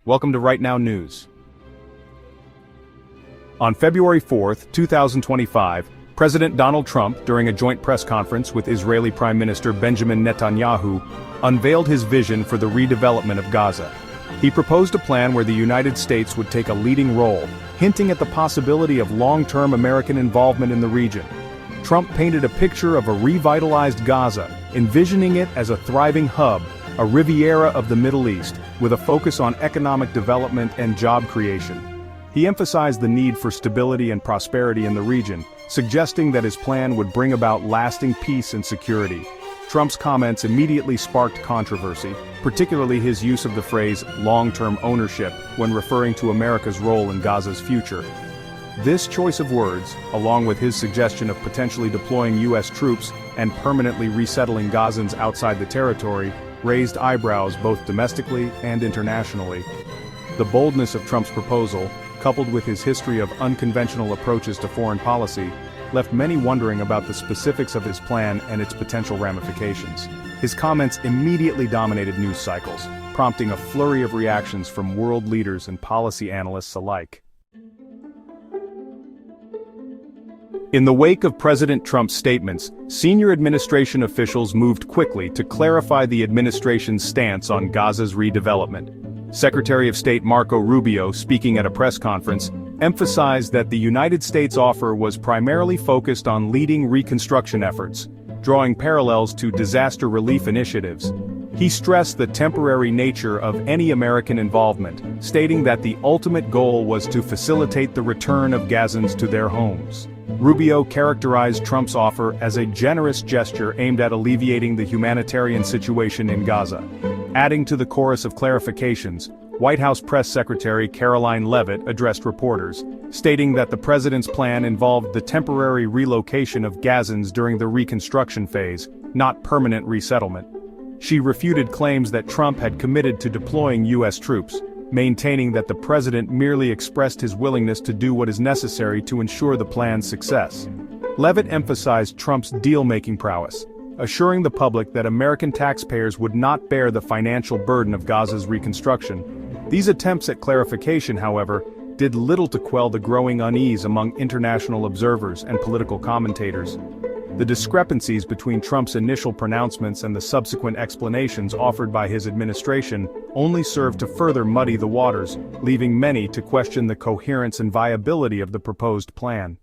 Welcome to Right Now News. On February 4, 2025, President Donald Trump, during a joint press conference with Israeli Prime Minister Benjamin Netanyahu, unveiled his vision for the redevelopment of Gaza. He proposed a plan where the United States would take a leading role, hinting at the possibility of long-term American involvement in the region. Trump painted a picture of a revitalized Gaza, envisioning it as a thriving hub, a Riviera of the Middle East, with a focus on economic development and job creation. He emphasized the need for stability and prosperity in the region, suggesting that his plan would bring about lasting peace and security. Trump's comments immediately sparked controversy, particularly his use of the phrase long-term ownership when referring to America's role in Gaza's future. This choice of words, along with his suggestion of potentially deploying U.S. troops and permanently resettling Gazans outside the territory, raised eyebrows both domestically and internationally. The boldness of Trump's proposal, coupled with his history of unconventional approaches to foreign policy, left many wondering about the specifics of his plan and its potential ramifications. His comments immediately dominated news cycles, prompting a flurry of reactions from world leaders and policy analysts alike. In the wake of President Trump's statements, senior administration officials moved quickly to clarify the administration's stance on Gaza's redevelopment. Secretary of State Marco Rubio, speaking at a press conference, emphasized that the United States offer was primarily focused on leading reconstruction efforts, drawing parallels to disaster relief initiatives. He stressed the temporary nature of any American involvement, stating that the ultimate goal was to facilitate the return of Gazans to their homes. Rubio characterized Trump's offer as a generous gesture aimed at alleviating the humanitarian situation in Gaza. Adding to the chorus of clarifications, White House Press Secretary Caroline Leavitt addressed reporters, stating that the president's plan involved the temporary relocation of Gazans during the reconstruction phase, not permanent resettlement. She refuted claims that Trump had committed to deploying U.S. troops, maintaining that the president merely expressed his willingness to do what is necessary to ensure the plan's success. Leavitt emphasized Trump's deal-making prowess, assuring the public that American taxpayers would not bear the financial burden of Gaza's reconstruction. These attempts at clarification, however, did little to quell the growing unease among international observers and political commentators. The discrepancies between Trump's initial pronouncements and the subsequent explanations offered by his administration only served to further muddy the waters, leaving many to question the coherence and viability of the proposed plan.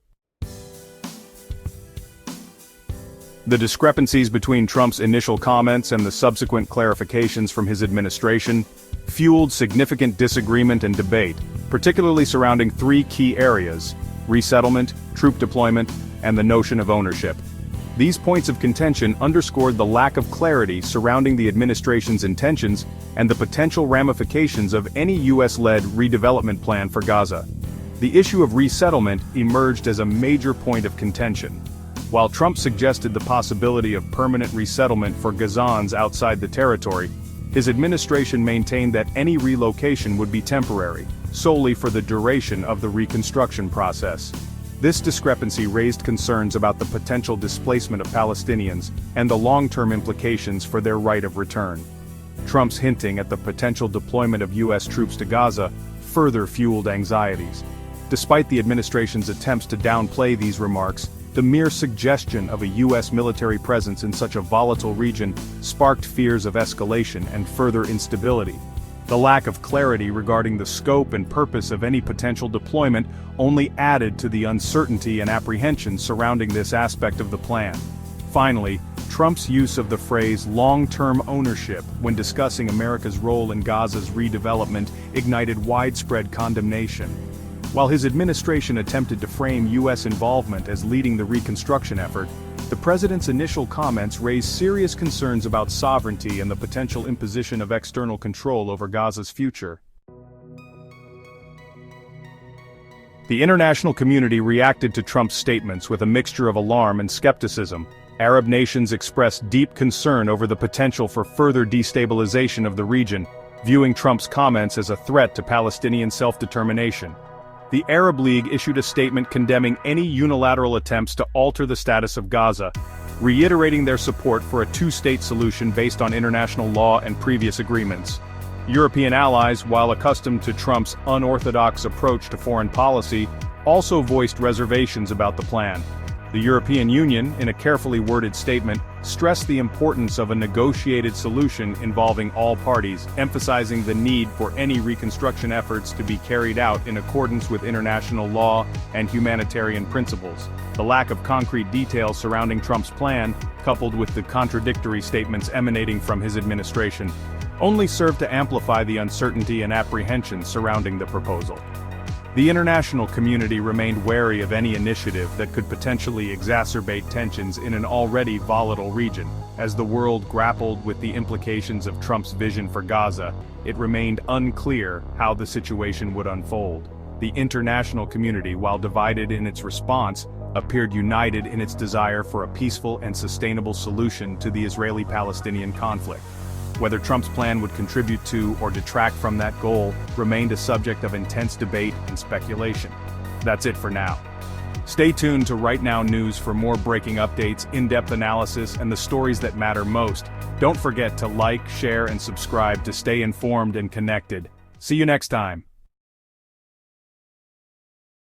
The discrepancies between Trump's initial comments and the subsequent clarifications from his administration fueled significant disagreement and debate, particularly surrounding three key areas: resettlement, troop deployment, and the notion of ownership. These points of contention underscored the lack of clarity surrounding the administration's intentions and the potential ramifications of any U.S.-led redevelopment plan for Gaza. The issue of resettlement emerged as a major point of contention. While Trump suggested the possibility of permanent resettlement for Gazans outside the territory, his administration maintained that any relocation would be temporary, solely for the duration of the reconstruction process. This discrepancy raised concerns about the potential displacement of Palestinians and the long-term implications for their right of return. Trump's hinting at the potential deployment of U.S. troops to Gaza further fueled anxieties. Despite the administration's attempts to downplay these remarks, the mere suggestion of a U.S. military presence in such a volatile region sparked fears of escalation and further instability. The lack of clarity regarding the scope and purpose of any potential deployment only added to the uncertainty and apprehension surrounding this aspect of the plan. Finally, Trump's use of the phrase long-term ownership when discussing America's role in Gaza's redevelopment ignited widespread condemnation. While his administration attempted to frame U.S. involvement as leading the reconstruction effort, the president's initial comments raised serious concerns about sovereignty and the potential imposition of external control over Gaza's future. The international community reacted to Trump's statements with a mixture of alarm and skepticism. Arab nations expressed deep concern over the potential for further destabilization of the region, viewing Trump's comments as a threat to Palestinian self-determination. The Arab League issued a statement condemning any unilateral attempts to alter the status of Gaza, reiterating their support for a two-state solution based on international law and previous agreements. European allies, while accustomed to Trump's unorthodox approach to foreign policy, also voiced reservations about the plan. The European Union, in a carefully worded statement, stressed the importance of a negotiated solution involving all parties, emphasizing the need for any reconstruction efforts to be carried out in accordance with international law and humanitarian principles. The lack of concrete details surrounding Trump's plan, coupled with the contradictory statements emanating from his administration, only served to amplify the uncertainty and apprehension surrounding the proposal. The international community remained wary of any initiative that could potentially exacerbate tensions in an already volatile region. As the world grappled with the implications of Trump's vision for Gaza, it remained unclear how the situation would unfold. The international community, while divided in its response, appeared united in its desire for a peaceful and sustainable solution to the Israeli-Palestinian conflict. Whether Trump's plan would contribute to or detract from that goal remained a subject of intense debate and speculation. That's it for now. Stay tuned to Right Now News for more breaking updates, in-depth analysis, and the stories that matter most. Don't forget to like, share, and subscribe to stay informed and connected. See you next time.